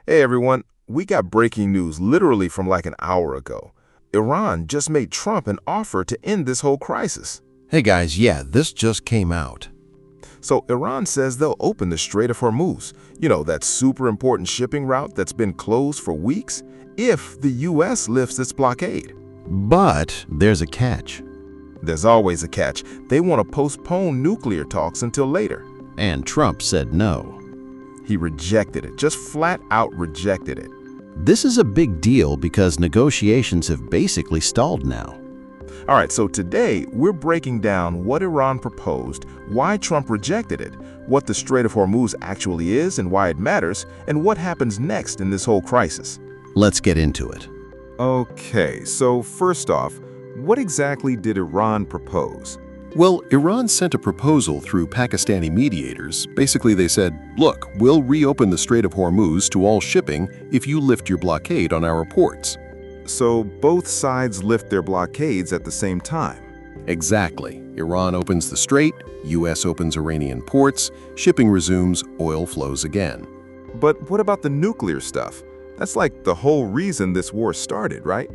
Hey everyone, we got breaking news literally from like an hour ago. Iran just made Trump an offer to end this whole crisis. Hey guys, yeah, this just came out. So Iran says they'll open the Strait of Hormuz, that super important shipping route that's been closed for weeks, if the U.S. lifts its blockade. But there's a catch. There's always a catch. They want to postpone nuclear talks until later. And Trump said no. He rejected it, just flat out rejected it. This is a big deal because negotiations have basically stalled now. All right, so today we're breaking down what Iran proposed, why Trump rejected it, what the Strait of Hormuz actually is and why it matters, and what happens next in this whole crisis. Let's get into it. Okay, so first off, what exactly did Iran propose? Well, Iran sent a proposal through Pakistani mediators. Basically, they said, look, we'll reopen the Strait of Hormuz to all shipping if you lift your blockade on our ports. So both sides lift their blockades at the same time. Exactly. Iran opens the strait, U.S. opens Iranian ports, shipping resumes, oil flows again. But what about the nuclear stuff? That's like the whole reason this war started, right?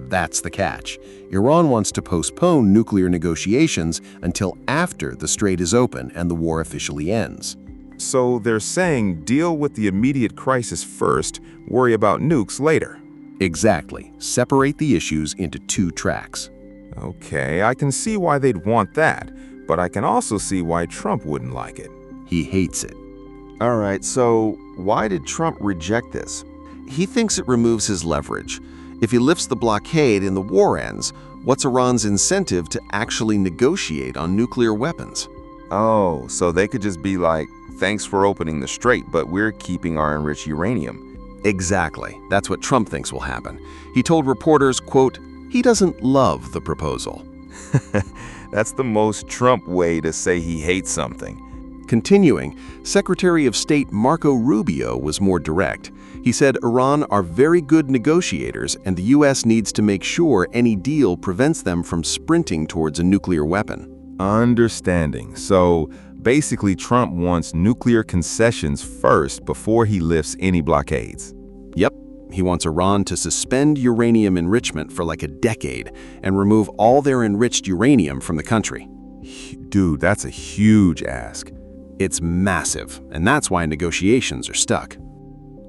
That's the catch. Iran wants to postpone nuclear negotiations until after the strait is open and the war officially ends. So they're saying deal with the immediate crisis first, worry about nukes later. Exactly. Separate the issues into two tracks. Okay, I can see why they'd want that, but I can also see why Trump wouldn't like it. He hates it. All right, so why did Trump reject this? He thinks it removes his leverage. If he lifts the blockade and the war ends, what's Iran's incentive to actually negotiate on nuclear weapons? Oh, so they could just be like, thanks for opening the strait, but we're keeping our enriched uranium. Exactly. That's what Trump thinks will happen. He told reporters, quote, he doesn't love the proposal. That's the most Trump way to say he hates something. Continuing, Secretary of State Marco Rubio was more direct. He said Iran are very good negotiators and the U.S. needs to make sure any deal prevents them from sprinting towards a nuclear weapon. Understanding. So basically Trump wants nuclear concessions first before he lifts any blockades. Yep. He wants Iran to suspend uranium enrichment for like a decade and remove all their enriched uranium from the country. Dude, that's a huge ask. It's massive, and that's why negotiations are stuck.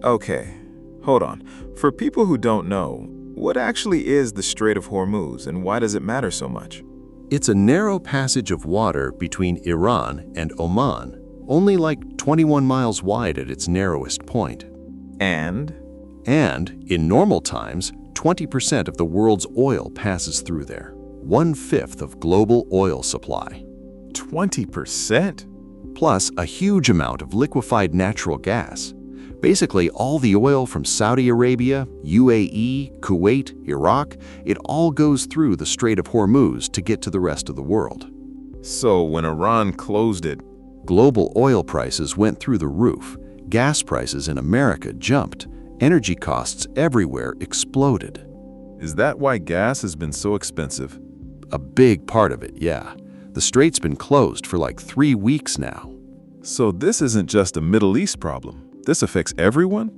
Okay, hold on. For people who don't know, what actually is the Strait of Hormuz and why does it matter so much? It's a narrow passage of water between Iran and Oman, only like 21 miles wide at its narrowest point. And in normal times, 20% of the world's oil passes through there, 1/5 of global oil supply. 20%? Plus a huge amount of liquefied natural gas. Basically, all the oil from Saudi Arabia, UAE, Kuwait, Iraq, it all goes through the Strait of Hormuz to get to the rest of the world. So when Iran closed it, global oil prices went through the roof, gas prices in America jumped, energy costs everywhere exploded. Is that why gas has been so expensive? A big part of it, yeah. The strait's been closed for like 3 weeks now. So this isn't just a Middle East problem. This affects everyone?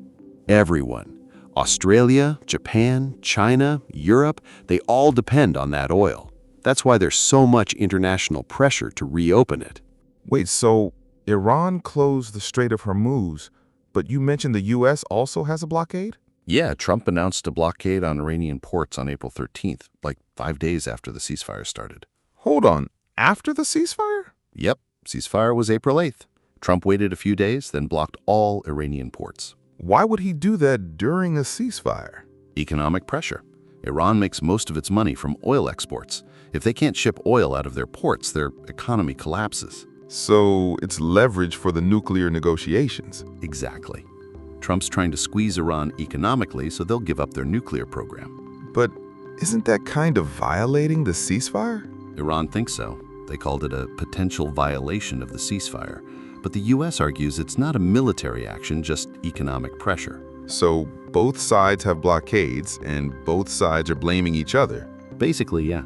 Everyone. Australia, Japan, China, Europe, they all depend on that oil. That's why there's so much international pressure to reopen it. Wait, so Iran closed the Strait of Hormuz, but you mentioned the U.S. also has a blockade? Yeah, Trump announced a blockade on Iranian ports on April 13th, like 5 days after the ceasefire started. Hold on, after the ceasefire? Yep, ceasefire was April 8th. Trump waited a few days, then blocked all Iranian ports. Why would he do that during a ceasefire? Economic pressure. Iran makes most of its money from oil exports. If they can't ship oil out of their ports, their economy collapses. So it's leverage for the nuclear negotiations. Exactly. Trump's trying to squeeze Iran economically so they'll give up their nuclear program. But isn't that kind of violating the ceasefire? Iran thinks so. They called it a potential violation of the ceasefire. But the U.S. argues it's not a military action, just economic pressure. So both sides have blockades and both sides are blaming each other. Basically, yeah.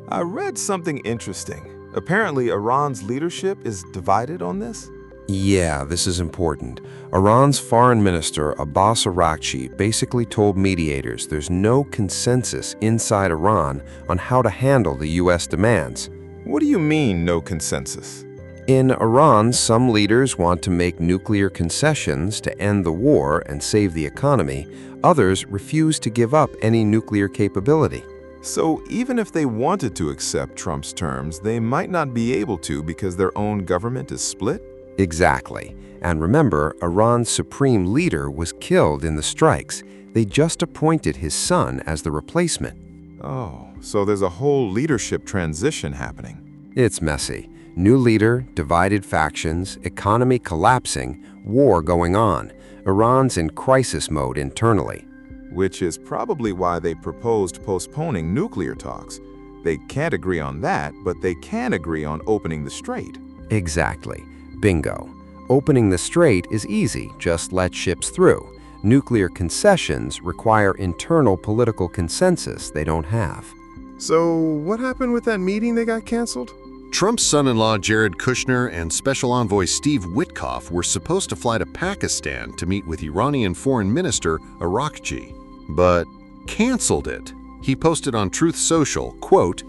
I read something interesting. Apparently, Iran's leadership is divided on this? Yeah, this is important. Iran's foreign minister, Abbas Araghchi, basically told mediators there's no consensus inside Iran on how to handle the U.S. demands. What do you mean, no consensus? In Iran, some leaders want to make nuclear concessions to end the war and save the economy. Others refuse to give up any nuclear capability. So even if they wanted to accept Trump's terms, they might not be able to because their own government is split? Exactly. And remember, Iran's supreme leader was killed in the strikes. They just appointed his son as the replacement. Oh, so there's a whole leadership transition happening. It's messy. New leader, divided factions, economy collapsing, war going on. Iran's in crisis mode internally. Which is probably why they proposed postponing nuclear talks. They can't agree on that, but they can agree on opening the strait. Exactly. Bingo. Opening the strait is easy, just let ships through. Nuclear concessions require internal political consensus they don't have. So what happened with that meeting that got canceled? Trump's son-in-law Jared Kushner and Special Envoy Steve Witkoff were supposed to fly to Pakistan to meet with Iranian Foreign Minister Araghchi, but canceled it. He posted on Truth Social, quote,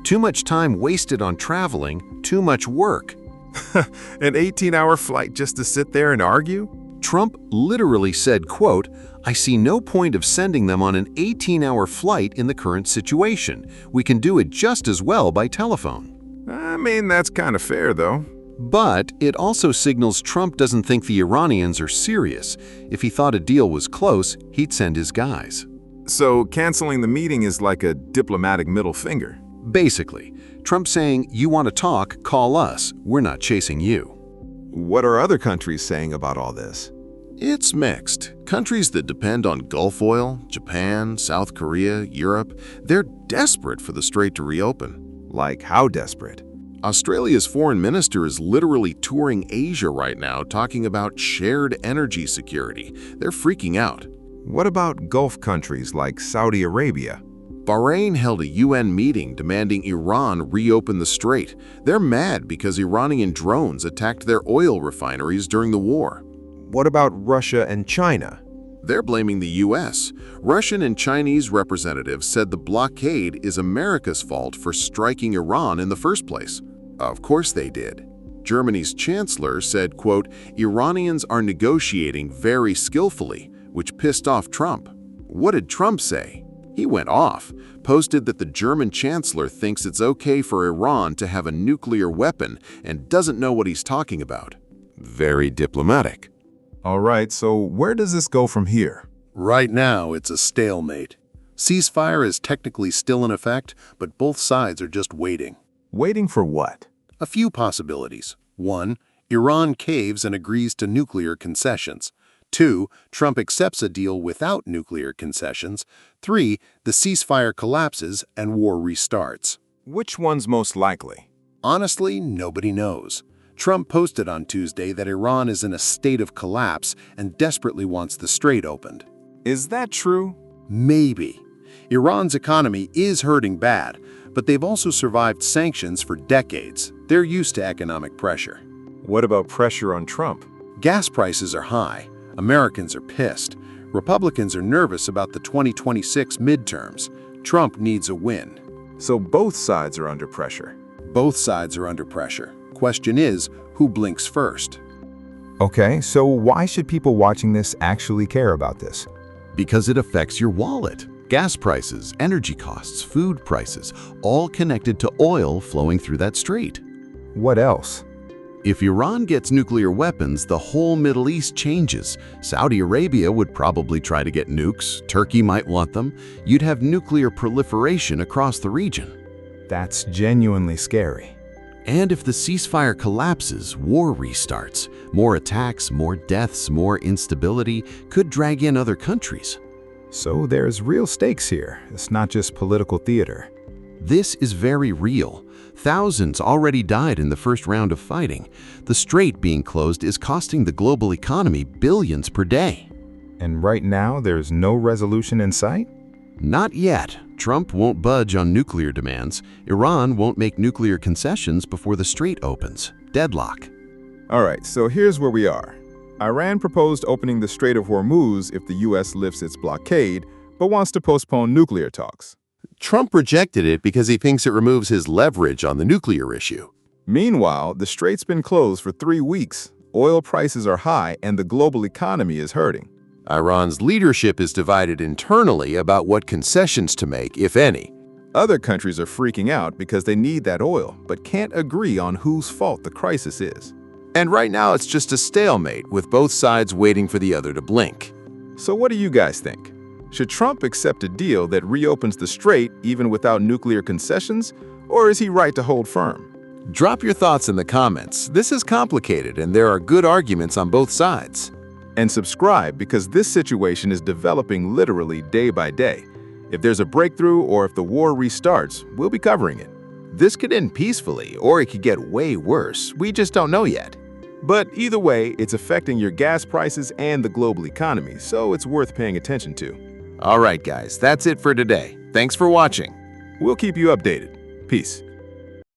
"Too much time wasted on traveling, too much work." An 18-hour flight just to sit there and argue? Trump literally said, quote, "I see no point of sending them on an 18-hour flight in the current situation. We can do it just as well by telephone." I mean, that's kind of fair, though. But it also signals Trump doesn't think the Iranians are serious. If he thought a deal was close, he'd send his guys. So canceling the meeting is like a diplomatic middle finger. Basically, Trump saying, "You want to talk, call us. We're not chasing you." What are other countries saying about all this? It's mixed. Countries that depend on Gulf oil, Japan, South Korea, Europe, they're desperate for the strait to reopen. Like how desperate? Australia's foreign minister is literally touring Asia right now talking about shared energy security. They're freaking out. What about Gulf countries like Saudi Arabia? Bahrain held a UN meeting demanding Iran reopen the strait. They're mad because Iranian drones attacked their oil refineries during the war. What about Russia and China? They're blaming the U.S. Russian and Chinese representatives said the blockade is America's fault for striking Iran in the first place. Of course they did. Germany's chancellor said, quote, "Iranians are negotiating very skillfully," which pissed off Trump. What did Trump say? He went off, posted that the German chancellor thinks it's okay for Iran to have a nuclear weapon and doesn't know what he's talking about. Very diplomatic. All right, so where does this go from here? Right now, it's a stalemate. Ceasefire is technically still in effect, but both sides are just waiting. Waiting for what? A few possibilities. 1. Iran caves and agrees to nuclear concessions. 2. Trump accepts a deal without nuclear concessions. 3. The ceasefire collapses and war restarts. Which one's most likely? Honestly, nobody knows. Trump posted on Tuesday that Iran is in a state of collapse and desperately wants the strait opened. Is that true? Maybe. Iran's economy is hurting bad, but they've also survived sanctions for decades. They're used to economic pressure. What about pressure on Trump? Gas prices are high. Americans are pissed. Republicans are nervous about the 2026 midterms. Trump needs a win. So both sides are under pressure. Both sides are under pressure. Question is, who blinks first? Okay, so why should people watching this actually care about this? Because it affects your wallet. Gas prices, energy costs, food prices, all connected to oil flowing through that strait. What else? If Iran gets nuclear weapons, the whole Middle East changes. Saudi Arabia would probably try to get nukes. Turkey might want them. You'd have nuclear proliferation across the region. That's genuinely scary. And if the ceasefire collapses, war restarts. More attacks, more deaths, more instability could drag in other countries. So there's real stakes here. It's not just political theater. This is very real. Thousands already died in the first round of fighting. The strait being closed is costing the global economy billions per day. And right now, there's no resolution in sight? Not yet. Trump won't budge on nuclear demands. Iran won't make nuclear concessions before the strait opens. Deadlock. All right, so here's where we are. Iran proposed opening the Strait of Hormuz if the U.S. lifts its blockade, but wants to postpone nuclear talks. Trump rejected it because he thinks it removes his leverage on the nuclear issue. Meanwhile, the strait's been closed for 3 weeks. Oil prices are high and the global economy is hurting. Iran's leadership is divided internally about what concessions to make, if any. Other countries are freaking out because they need that oil, but can't agree on whose fault the crisis is. And right now it's just a stalemate, with both sides waiting for the other to blink. So what do you guys think? Should Trump accept a deal that reopens the strait even without nuclear concessions, or is he right to hold firm? Drop your thoughts in the comments. This is complicated and there are good arguments on both sides. And subscribe because this situation is developing literally day by day. If there's a breakthrough or if the war restarts, we'll be covering it. This could end peacefully, or it could get way worse. We just don't know yet. But either way, it's affecting your gas prices and the global economy, so it's worth paying attention to. All right, guys, that's it for today. Thanks for watching. We'll keep you updated. Peace.